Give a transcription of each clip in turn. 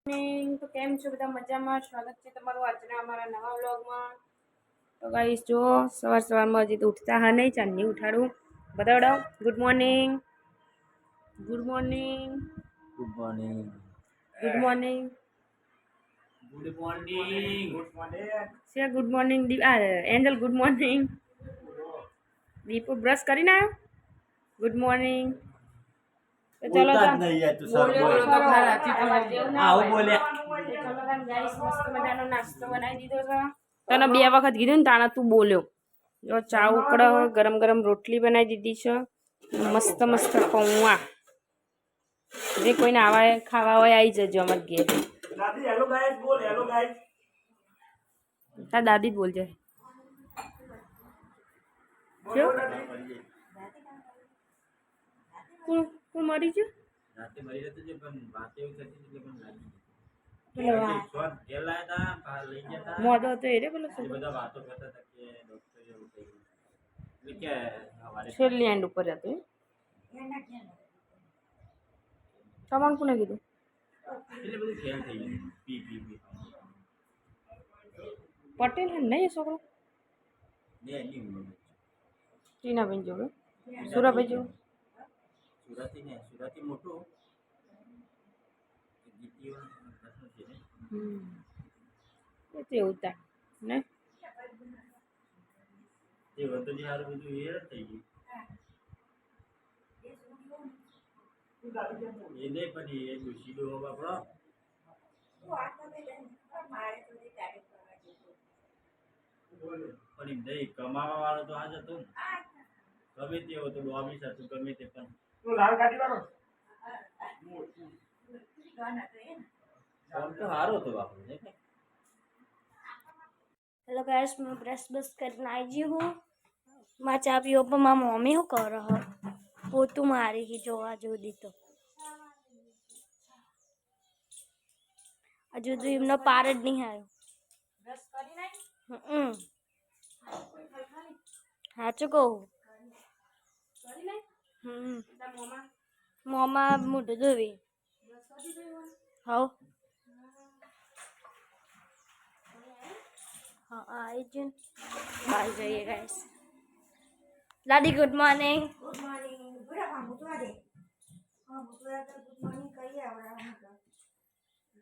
તો કેમ છો બધા મજામાં? સ્વાગત છે તમારું આજના અમારા નવા વ્લોગમાં. તો ગાઈસ જો સવારમાં હજી તો ઉઠતા હા નહીં, ચાંદની ઉઠાડું. બતાવડો. Good morning. Good morning. Good morning. Good morning. Good morning. Good morning. Say good morning. Angel good morning. Deepu brush કરીને આવ્યો. Good morning. તો ચલો નાસ્તો બનાવી દીધો છે. તને 2 વખત કીધું ને તાણા તું બોલ્યો. જો ચા ઉકળો, ગરમ ગરમ રોટલી બનાવી દીધી છે. મસ્ત મસ્ત પૌવા. જે કોઈને આવા ખાવા હોય આવી જજો અમાર ઘેર. દાદી હેલો ગાઈસ બોલ. Hello guys. તાર દાદી જ બોલજે. કોણ મરી ગયું? રાતે મરી જતો છે પણ વાત એવું થતી હતી કે પણ લાગી શોટ ગેલા હતા બહાર લઈ જતા મોદો તો એ રે બોલો એ બધા વાતો કરતા હતા કે ડોક્ટર એવું કહ્યું એટલે કે હવારે છેલ્લી એન્ડ ઉપર હતું. તમને કોને કીધું? એટલે બધું ફેલ થઈ ગયું. પી પટેલ હે નહીં છોકરો? ને એની ટીનાબેન જોડે સુરાભાઈ જોડે સુરતી મોટું જીતીઓ છે ને એ તો એવું તા ને એ વતન હારું બધું એ થઈ ગયું એ નહીં પણ એ દોષીડો આપણો પણ એમ નહીં કમાવા વાળો તો આ જ હતો ગમે તે હતો ડોબીસ હતું ગમે તે પણ તો સારો હતો આપણને. हेलो गाइस, मैं ब्रश बस करने आई जी हूँ। मैं चा पीओ पर माँ मम्मी हूँ कर रहा वो तू मारी ही जो आज दी तो अजू तो इमना पार ज नहीं आयो. हाँ चुको मोमा मुठ धोवी हाँ हाँ आई जन बाय जाइए गाइस. दादी गुड मॉर्निंग. Good morning. बुरा हम तो आ दे. हां बुरा तो गुड मॉर्निंग कहिए आवड़ा हमका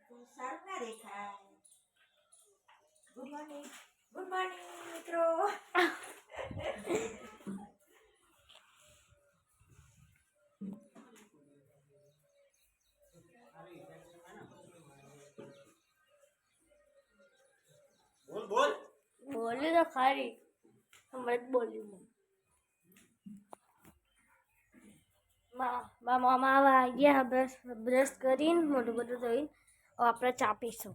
तो सर ना देखा. Good morning. गुड मॉर्निंग मित्रों. બોલ બોલ बोली तो खारी मैं बोली हूँ मामा आ गया ब्रश કરીને મોટું બધું ધોઈને આપણે ચા પીશું.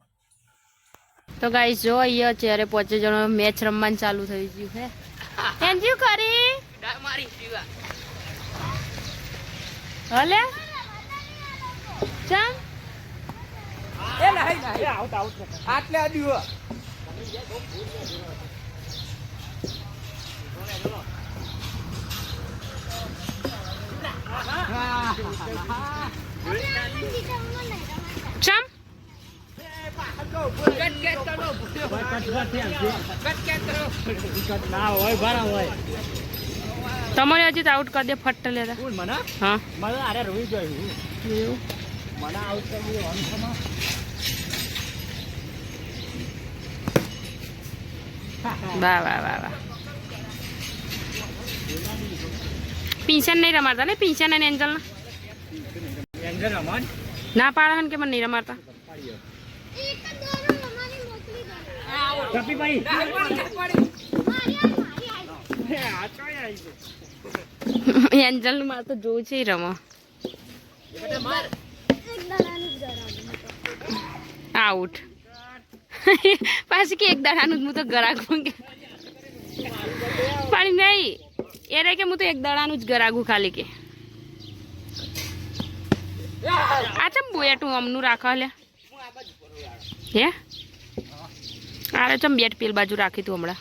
તો ગાઈસ જો અહીંયા અત્યારે 5 જણો મેચ રમવાનું ચાલુ થઈ ગયું છે. થેન્ક યુ કરી મારી પીવા હલે ચમ એ નહીં આઉટ આટલે આડ્યો ચમ તમારે હજી તો આઉટ કરી દે ફટ લેતા. મને હા મને અરે રોઈ ગયું એવું મને આઉટ કરી વાહ વાહ વાહ વાહ. પિંશન નહીં રમાડતા ને પિંશન અને એન્જલ ના એન્જલ રમન ના પાડે ને કે મને નહીં રમાડતા. કપીભાઈ એન્જલ નું મારે તો જોવું છે રમો. આઉટ પાછી કે એક દાડાનું હું તો ગરાગું કે પણ નહીં એ રે કે હું તો એક દાડાનું જ ગરાગું ખાલી કે આ ચમ બોયાટું અમનું રાખો લે હે અરે ચમ બેટ પેલ બાજુ રાખી તું હમણાં.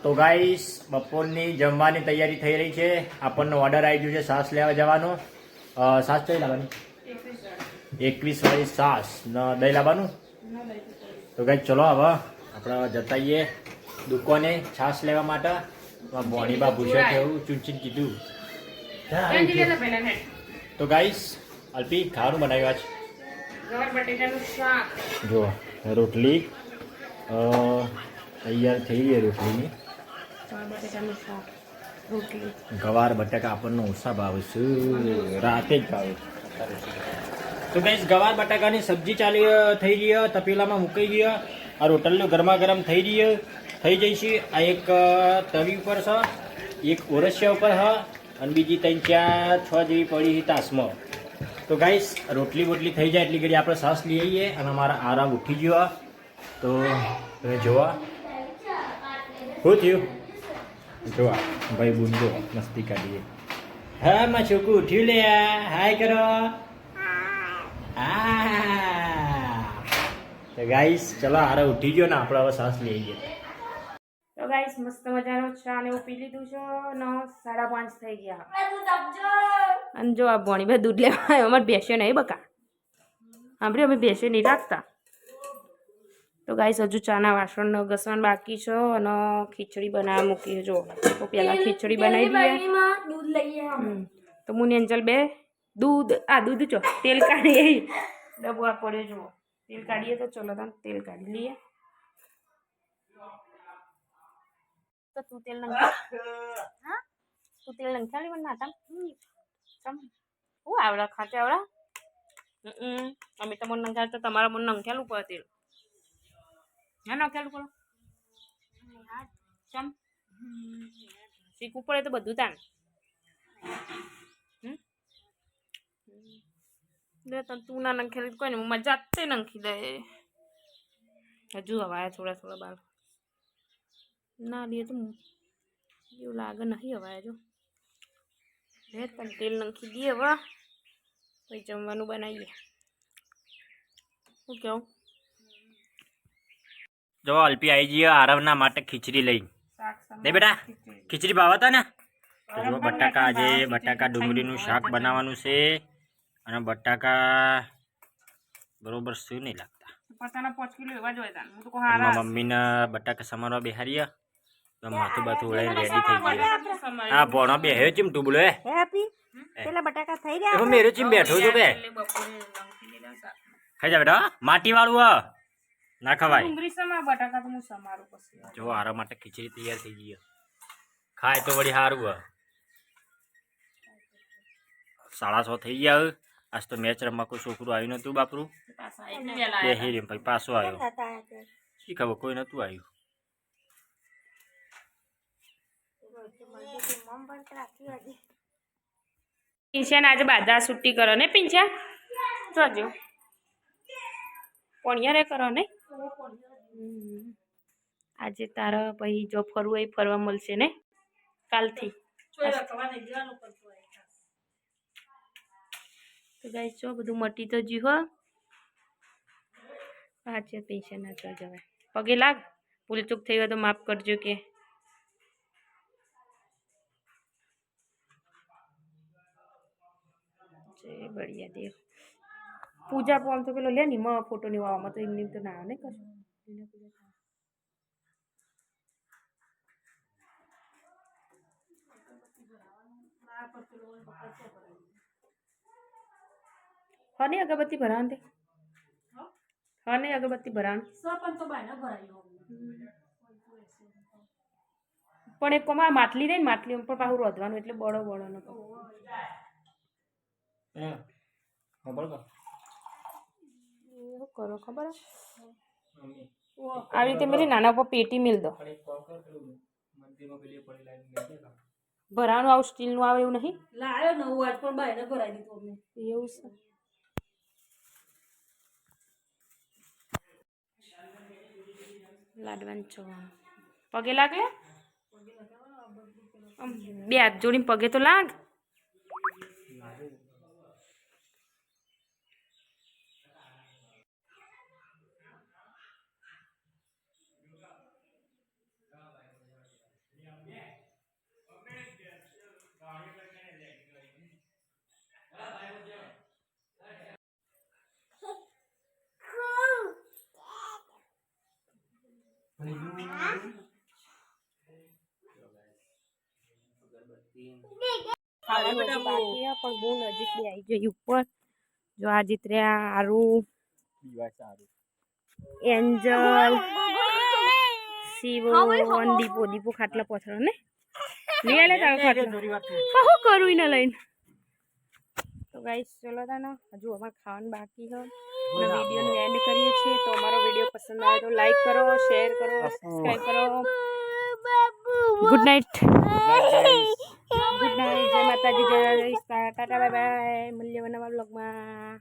તો ગાઈસ બપોરની જમવાની તૈયારી થઈ રહી છે. આપણનો ઓર્ડર આવી ગયો છે છાશ લેવા જવાનો. સાસ કઈ લાવવાની 21 વાળી સાસ ને દહીં લાવવાનું. તો ગાઈસ ચલો હવે આપણે જતા આવીએ દુકાને છાશ લેવા માટે. ભોણીબા ભૂસે કેવું ચૂંચીને કીધું. તો ગાઈસ અલ્પી ખાવાનું બનાવ્યું આજ. ગવાર બટેટાનું શાક. જો રોટલી તૈયાર થઈ ગઈ રોટલીની. ગવાર બટેટાનું શાક રોટલી. ગવાર બટાકા આપણને ઓછા ભાવે છે, રાતે જ ભાવે. તો ગાઈસ ગવાર બટાકાની સબ્જી થઈ ગઈ, તપેલામાં મૂકાઈ ગઈ. આ રોટલીઓ ગરમા ગરમ થઈ જઈ છે. આ એક તવી ઉપર છે, એક ઓરસિયા ઉપર છે અને બીજી 3 4 6 જેવી પડી છે તાસમાં. તો ગાઈસ રોટલી બોટલી થઈ જાય એટલી ઘડી આપણે સાસ લઈ આવીએ અને અમારા આરામ ઉઠી ગયો. તો તમે જોવા શું થયું, જોવા ભાઈ બુંદો મસ્તી કાઢીએ. હા માં છોકું ઉઠ્યું લે, હાય કરો. તો ગાઈસ ચલો આરે ઉઠી ગયો ને આપણે હવે સાસ લઈ આવીએ. તો ગાઈસ મસ્ત મજાનો ચા ને એવું પી લીધું છે ને 5:30 થઈ ગયા. અને જો આ ભોણી બે દૂધ લેવા આવ્યો. અમારે બેસે નહીં બકા, આપણે અમે બેસે નહીં રાખતા. તો ગાઈસ હજુ ચાના વાસણ ઘસવાનું બાકી છે અને ખીચડી બનાવવા મૂકી. જો તો પહેલાં ખીચડી બનાવી દઈએ. દૂધ લઈએ. તો મુની અંચલ બે દૂધ ચો તેલ કાઢીએ. ડબ્બો આ પડ્યો જુઓ, તેલ કાઢીએ. તો ચલો તમે તેલ કાઢી લઈએ. તો તું તેલ નંખા, તું તેલ નંખાલી મને નાતા હું આવડા ખાતે આવડા. અમે તો મને નંખાય તો તમારા મને નંખેલું પડે તેલ. હા નંખેલું પડે ચમ શીખવું પડે તો બધું તાન. તું ના નંખેલી કોઈ નહીં, હું જાતે નંખી દે. હજુ હવાયા થોડા બાર ના લે તો એવું લાગે નહીં હવાયા. જો લે પણ તેલ નંખી દઈએ હવે પછી જમવાનું બનાવીએ. શું કેવું? જો અલ્પી આવી જઈએ આરવના માટે ખીચડી લઈ. દે બેટા ખીચડી ભાવતા ને. તો જો બટાકા આજે ડુંગળીનું શાક બનાવવાનું છે અને બટાકા બરોબર શું નહીં લાગતા. પચાના 5 કિલો એવા જોઈએ તાન. હું તો કહું મારા મમ્મીને બટાકા સમારવા બેહારીએ તો માથું બાથું ઓળાઈને રેડી થઈ ગયું. હા ભણો બેહ્યો ચીમ તું બોલો. પેલા બટાકા થઈ ગયા. હું મેરો ચીમ બેઠો છું બે. ખાઈ જા બેટા, માટી વાળું ના ખવાય. ડુંગળી સમા બટાકા તો હું સમારું પછી. જો આરા માટે ખીચડી તૈયાર થઈ ગઈ. ખાય તો વળી સારું. 6:30 થઈ ગયા. આજ તો મેચ રમવા કોઈ છોકરું આવ્યું નતું બાપરું. બેહી રહ્યું પછી પાછો આવ્યો. શી ખબર કોઈ નતું આવ્યું. પિંછા આજે બાદા છુટ્ટી કરો ને પિંછા. જોજો પોણિયારે કરો ને. આજે તારા પછી જો ફરવું હોય ફરવા મળશે ને કાલથી. તો ગાઈસ જો બધું મટી તો જ્યું હો. આજે પૈસા ના તો જવાય. પગે લાગ, ભૂલ ચૂક થઈ હોય તો માફ કરજો. કે જય બળિયા દેવ. પૂજા પણ તો પેલો લે ની માં ફોટો ની વાવામાં તો એમની તો ના આવે ને કશું. હને અગરબત્તી ભરાણ તે હને અગરબત્તી ભરાણ પણ એક કોમાં માટલી રહી ને માટલી ઉપર પાછું રોધવાનું એટલે બળો ન કરો ખબર. આવી રીતે મેરી નાના ઉપર પેટી મિલ દો. ભરાનું આવું સ્ટીલનું આવે એવું નહીં લાવ્યો નવું આજ પણ બાયને ભરાઈ દીધું અમને. એવું છે. લાડવાનું ચવાનું પગે લાગે. બે હાથ જોડીને પગે તો લાગ. ખાવાનું હજી બાકી છે, પણ બહુ નજીક બી આવી ગઈ ઉપર. જો આ જીત્ર્યા આરું, એન્જલ, શિવો અને દીપો ખાટલા પથરો ને લઈ આલે તારો ખાટલો શું કરું એને લઈને. તો ગાઈસ ચલો તાનો હજુ અમારે ખાવાનું બાકી છે. વિડીયોનું એન્ડ કરીએ છીએ. તો અમારો વિડીયો પસંદ આવે તો લાઈક કરો, શેર કરો, સબસ્ક્રાઈબ કરો. Good night. Good night. જય માતાજી, જય ટાટા, બાય બાય. મળીએ નવા બ્લોગમાં.